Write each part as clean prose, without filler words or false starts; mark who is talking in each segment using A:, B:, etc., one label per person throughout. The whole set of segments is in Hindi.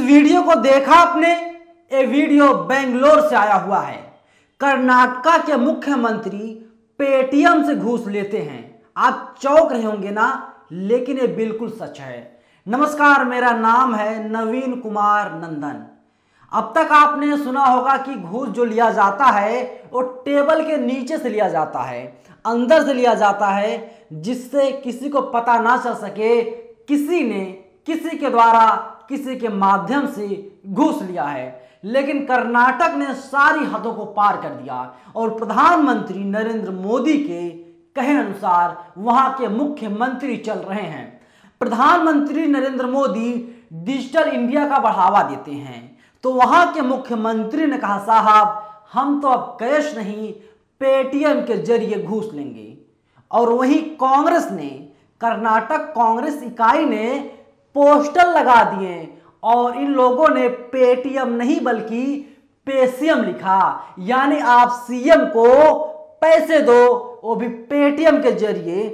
A: वीडियो को देखा आपने? ये वीडियो बेंगलोर से आया हुआ है। कर्नाटका के मुख्यमंत्री पेटीएम से घूस लेते हैं। आप चौंक रहे होंगे ना, लेकिन ये बिल्कुल सच है। नमस्कार, मेरा नाम है नवीन कुमार नंदन। अब तक आपने सुना होगा कि घूस जो लिया जाता है वो टेबल के नीचे से लिया जाता है, अंदर से लिया जाता है, जिससे किसी को पता ना चल सके किसी ने किसी के द्वारा किसी के माध्यम से घूस लिया है। लेकिन कर्नाटक ने सारी हदों को पार कर दिया और प्रधानमंत्री नरेंद्र मोदी के कहे अनुसार वहां के मुख्यमंत्री चल रहे हैं। प्रधानमंत्री नरेंद्र मोदी डिजिटल इंडिया का बढ़ावा देते हैं, तो वहां के मुख्यमंत्री ने कहा, साहब हम तो अब कैश नहीं पेटीएम के जरिए घूस लेंगे। और वहीं कांग्रेस ने, कर्नाटक कांग्रेस इकाई ने पोस्टर लगा दिए और इन लोगों ने पेटीएम नहीं बल्कि पेसीएम लिखा, यानी आप सीएम को पैसे दो, वो भी पेटीएम के जरिए।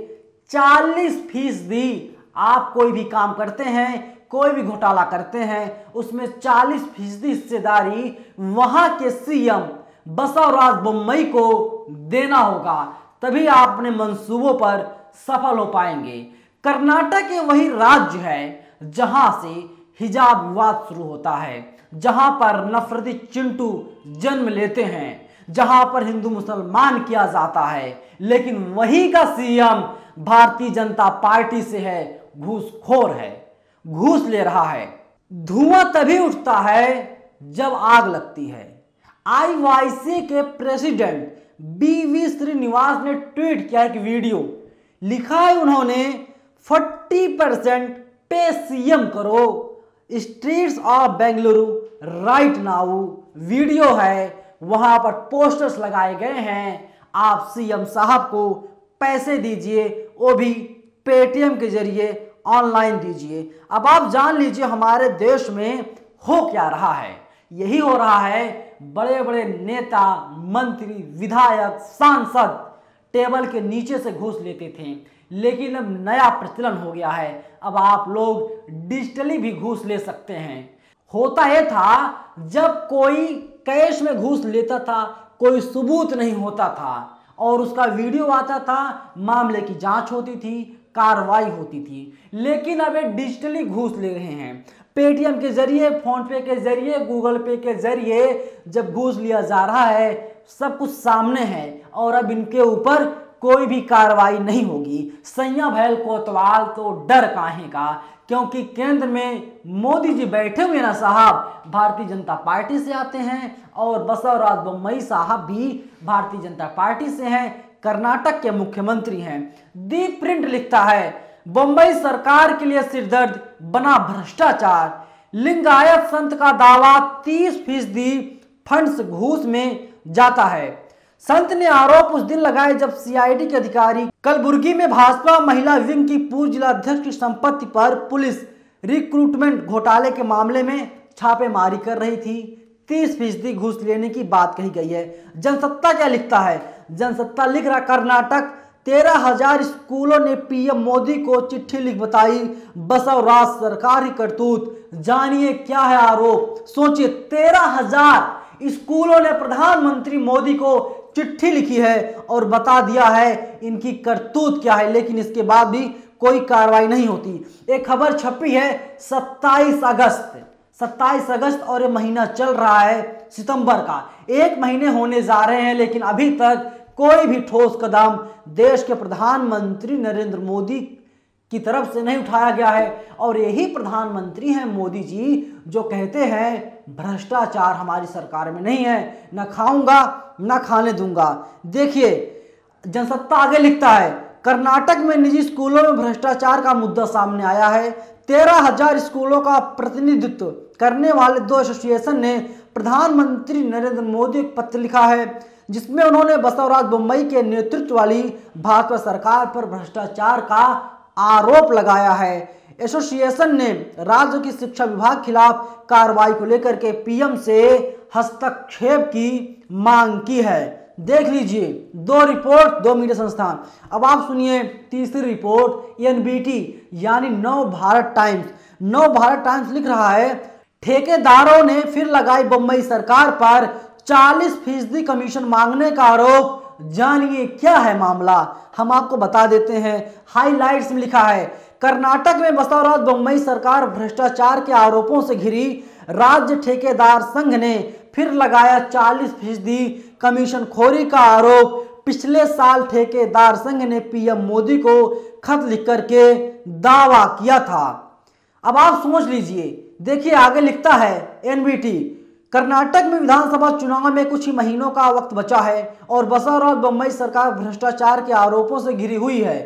A: 40% आप कोई भी काम करते हैं, कोई भी घोटाला करते हैं, उसमें 40% हिस्सेदारी वहां के सीएम बसवराज बोम्मई को देना होगा, तभी आप अपने मंसूबों पर सफल हो पाएंगे। कर्नाटक ये वही राज्य है जहां से हिजाब विवाद शुरू होता है, जहां पर नफरती चिंटू जन्म लेते हैं, जहां पर हिंदू मुसलमान किया जाता है। लेकिन वही का सीएम भारतीय जनता पार्टी से है, घूसखोर है, घूस ले रहा है। धुआं तभी उठता है जब आग लगती है। आईवाईसी के प्रेसिडेंट बीवी श्रीनिवास ने ट्वीट किया एक वीडियो, लिखा है उन्होंने 40% पे सीएम करो, streets of Bengaluru right now. Video है, वहां पर पोस्टर्स लगाए गए हैं, आप सीएम साहब को पैसे दीजिए, वो भी पेटीएम के जरिए ऑनलाइन दीजिए। अब आप जान लीजिए हमारे देश में हो क्या रहा है। यही हो रहा है, बड़े बड़े नेता, मंत्री, विधायक, सांसद टेबल के नीचे से घूस लेते थे, लेकिन अब नया प्रचलन हो गया है। अब आप लोग डिजिटली भी घूस ले सकते हैं। होता यह था, जब कोई कैश में घूस लेता था, कोई सबूत नहीं होता था और उसका वीडियो आता था, मामले की जांच होती थी, कार्रवाई होती थी। लेकिन अब ये डिजिटली घूस ले रहे हैं, पेटीएम के जरिए, फोन पे के जरिए, गूगल पे के जरिए जब घूस लिया जा रहा है, सब कुछ सामने है और अब इनके ऊपर कोई भी कार्रवाई नहीं होगी। सैया भैल कोतवाल तो डर काहे का, क्योंकि केंद्र में मोदी जी बैठे हुए ना साहब, भारतीय जनता पार्टी से आते हैं और बसवराज बोम्मई साहब भी भारतीय जनता पार्टी से हैं, कर्नाटक के मुख्यमंत्री हैं। दीप प्रिंट लिखता है, बम्बई सरकार के लिए सिरदर्द बना भ्रष्टाचार, लिंगायत संत का दावा 30% फंड्स घूस में जाता है। संत ने आरोप उस दिन लगाए जब सीआईडी के अधिकारी कलबुर्गी में भाजपा महिला विंग की पूर्व जिलाध्यक्ष की संपत्ति पर पुलिस रिक्रूटमेंट घोटाले के मामले में छापेमारी कर रही थी। 30% घूस लेने की बात कही गई है। जनसत्ता क्या लिखता है? जनसत्ता लिख रहा, कर्नाटक 13,000 स्कूलों ने पीएम मोदी को चिट्ठी लिख बताई बसवराज सरकार की करतूत। जानिए क्या है आरोप। सोचिए, 13,000 स्कूलों ने प्रधानमंत्री मोदी को चिट्ठी लिखी है और बता दिया है इनकी करतूत क्या है, लेकिन इसके बाद भी कोई कार्रवाई नहीं होती। एक खबर छपी है 27 अगस्त और ये महीना चल रहा है सितंबर का। 1 महीने होने जा रहे हैं, लेकिन अभी तक कोई भी ठोस कदम देश के प्रधानमंत्री नरेंद्र मोदी की तरफ से नहीं उठाया गया है। और यही प्रधानमंत्री हैं मोदी जी, जो कहते हैं भ्रष्टाचार हमारी सरकार में नहीं है, न खाऊंगा न खाने दूंगा। देखिए, जनसत्ता आगे लिखता है, कर्नाटक में निजी स्कूलों में भ्रष्टाचार का मुद्दा सामने आया है। 13,000 स्कूलों का प्रतिनिधित्व करने वाले 2 एसोसिएशन ने प्रधानमंत्री नरेंद्र मोदी को पत्र लिखा है, जिसमें उन्होंने बसवराज बोम्मई के नेतृत्व वाली भाजपा सरकार पर भ्रष्टाचार का आरोप लगाया है। एसोसिएशन ने राज्य की शिक्षा विभाग खिलाफ कार्रवाई को लेकर के पीएम से हस्तक्षेप की मांग की है। देख लीजिए, 2 रिपोर्ट 2 मीडिया संस्थान। अब आप सुनिए तीसरी रिपोर्ट, एनबीटी यानी नव भारत टाइम्स। नव भारत टाइम्स लिख रहा है, ठेकेदारों ने फिर लगाई बम्बई सरकार पर 40% कमीशन मांगने का आरोप। जानिए क्या है मामला, हम आपको बता देते हैं। हाइलाइट्स में लिखा है, कर्नाटक में बसवराज बोम्मई सरकार भ्रष्टाचार के आरोपों से घिरी। राज्य ठेकेदार संघ ने फिर लगाया 40% कमीशन खोरी का आरोप। पिछले साल ठेकेदार संघ ने पीएम मोदी को खत लिख करके दावा किया था। अब आप सोच लीजिए, देखिए आगे लिखता है एनबीटी, कर्नाटक में विधानसभा चुनाव में कुछ ही महीनों का वक्त बचा है और बसवराज बोम्मई सरकार भ्रष्टाचार के आरोपों से घिरी हुई है।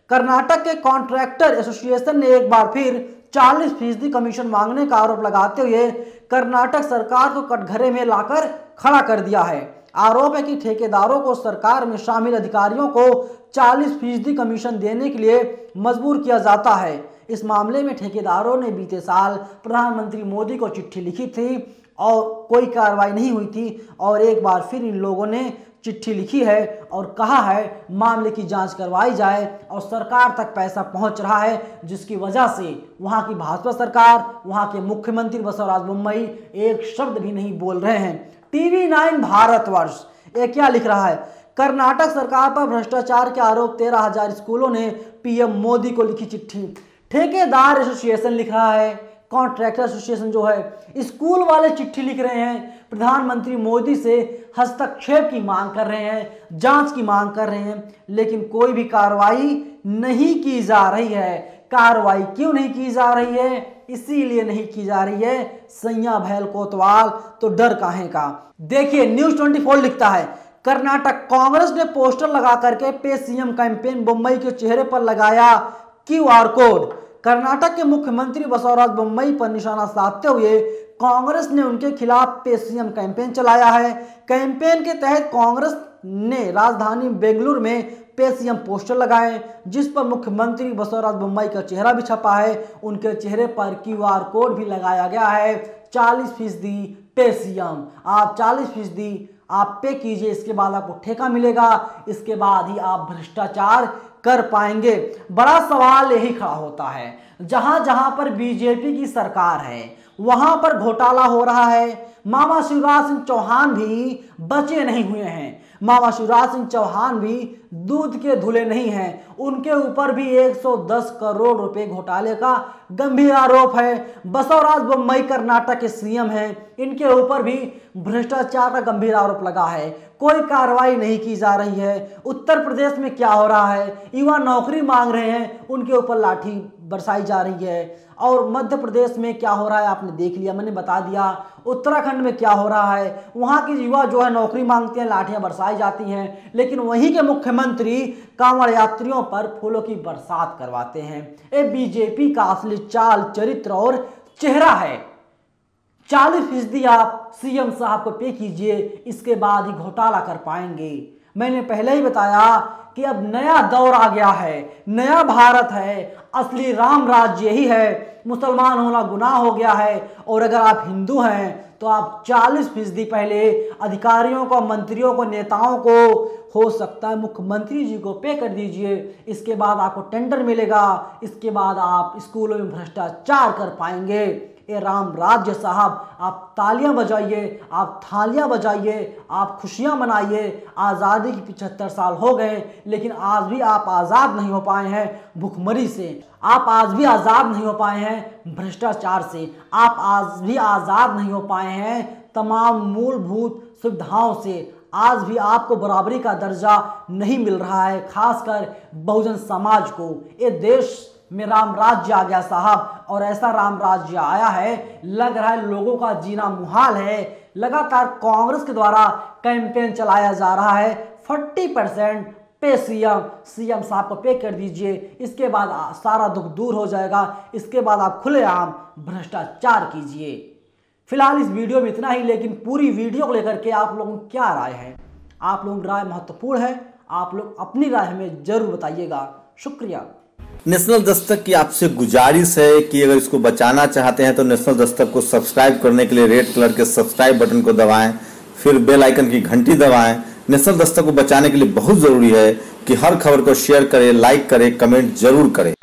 A: कर्नाटक के कॉन्ट्रैक्टर एसोसिएशन ने एक बार फिर 40% कमीशन मांगने का आरोप लगाते हुए कर्नाटक सरकार को कटघरे में लाकर खड़ा कर दिया है। आरोप है कि ठेकेदारों को सरकार में शामिल अधिकारियों को 40% कमीशन देने के लिए मजबूर किया जाता है। इस मामले में ठेकेदारों ने बीते साल प्रधानमंत्री मोदी को चिट्ठी लिखी थी और कोई कार्रवाई नहीं हुई थी, और एक बार फिर इन लोगों ने चिट्ठी लिखी है और कहा है मामले की जांच करवाई जाए, और सरकार तक पैसा पहुंच रहा है, जिसकी वजह से वहां की भाजपा सरकार, वहां के मुख्यमंत्री बसवराज बोम्मई एक शब्द भी नहीं बोल रहे हैं। TV9 भारतवर्ष ये क्या लिख रहा है, कर्नाटक सरकार पर भ्रष्टाचार के आरोप, 13,000 स्कूलों ने पीएम मोदी को लिखी चिट्ठी। ठेकेदार एसोसिएशन लिख रहा है, कॉन्ट्रैक्टर एसोसिएशन जो है, स्कूल वाले चिट्ठी लिख रहे हैं, प्रधानमंत्री मोदी से हस्तक्षेप की मांग कर रहे हैं, जांच की मांग कर रहे हैं, लेकिन कोई भी कार्रवाई नहीं की जा रही है। कार्रवाई क्यों नहीं की जा रही है? इसीलिए नहीं की जा रही है, सैया भैल कोतवाल तो डर काहे का। देखिए न्यूज 24 लिखता है, कर्नाटक कांग्रेस ने पोस्टर लगा करके पे सीएम कैंपेन, बोम्मई के चेहरे पर लगाया QR कोड। कर्नाटक के मुख्यमंत्री बसवराज बोम्मई पर निशाना साधते हुए कांग्रेस ने उनके खिलाफ पे सीएम कैंपेन चलाया है। कैंपेन के तहत कांग्रेस ने राजधानी बेंगलुरु में पे सीएम पोस्टर लगाए, जिस पर मुख्यमंत्री बसवराज बोम्मई का चेहरा भी छपा है। उनके चेहरे पर QR कोड भी लगाया गया है, 40% पे सीएम। आप 40% आप पे कीजिए, इसके बाद आपको ठेका मिलेगा, इसके बाद ही आप भ्रष्टाचार कर पाएंगे। बड़ा सवाल यही खड़ा होता है, जहां जहां पर बीजेपी की सरकार है वहां पर घोटाला हो रहा है। मामा शिवराज सिंह चौहान भी बचे नहीं हुए हैं। मामा शिवराज सिंह चौहान भी दूध के धुले नहीं हैं। उनके ऊपर भी 110 करोड़ रुपए घोटाले का गंभीर आरोप है। बसवराज बोम्मई कर्नाटक के सीएम हैं, इनके ऊपर भी भ्रष्टाचार का गंभीर आरोप लगा है। कोई कार्रवाई नहीं की जा रही है। उत्तर प्रदेश में क्या हो रहा है, युवा नौकरी मांग रहे हैं, उनके ऊपर लाठी बरसाई जा रही है। और मध्य प्रदेश में क्या हो रहा है आपने देख लिया, मैंने बता दिया। उत्तराखंड में क्या हो रहा है, वहां के युवा जो है नौकरी मांगते हैं, लाठियां बरसाई जाती हैं, लेकिन वहीं के मुख्यमंत्री कांवड़ यात्रियों पर फूलों की बरसात करवाते हैं। ये बीजेपी का असली चाल, चरित्र और चेहरा है। 40% आप सीएम साहब को पे कीजिए, इसके बाद ही घोटाला कर पाएंगे। मैंने पहले ही बताया कि अब नया दौर आ गया है, नया भारत है, असली राम राज्य यही है। मुसलमान होना गुनाह हो गया है, और अगर आप हिंदू हैं तो आप 40% पहले अधिकारियों को, मंत्रियों को, नेताओं को, हो सकता है मुख्यमंत्री जी को पे कर दीजिए। इसके बाद आपको टेंडर मिलेगा, इसके बाद आप स्कूलों में भ्रष्टाचार कर पाएंगे। ये राम राज्य साहब, आप तालियां बजाइए, आप थालियां बजाइए, आप खुशियां मनाइए। आज़ादी की 75 साल हो गए, लेकिन आज भी आप आज़ाद नहीं हो पाए हैं भुखमरी से। आप आज भी आज़ाद नहीं हो पाए हैं भ्रष्टाचार से। आप आज भी आज़ाद नहीं हो पाए हैं तमाम मूलभूत सुविधाओं से। आज भी आपको बराबरी का दर्जा नहीं मिल रहा है, खासकर बहुजन समाज को। ये देश में राम राज्य आ गया साहब, और ऐसा राम राज्य आया है, लग रहा है लोगों का जीना मुहाल है। लगातार कांग्रेस के द्वारा कैंपेन चलाया जा रहा है, 40% पे सीएम साहब को पे कर दीजिए, इसके बाद सारा दुख दूर हो जाएगा, इसके बाद आप खुलेआम भ्रष्टाचार कीजिए। फिलहाल इस वीडियो में इतना ही, लेकिन पूरी वीडियो को लेकर के आप लोगों की क्या राय है? आप लोगों की राय महत्वपूर्ण है, आप लोग अपनी राय हमें जरूर बताइएगा। शुक्रिया।
B: नेशनल दस्तक की आपसे गुजारिश है कि अगर इसको बचाना चाहते हैं तो नेशनल दस्तक को सब्सक्राइब करने के लिए रेड कलर के सब्सक्राइब बटन को दबाएं, फिर बेल आइकन की घंटी दबाएं। नेशनल दस्तक को बचाने के लिए बहुत जरूरी है कि हर खबर को शेयर करें, लाइक करें, कमेंट जरूर करें।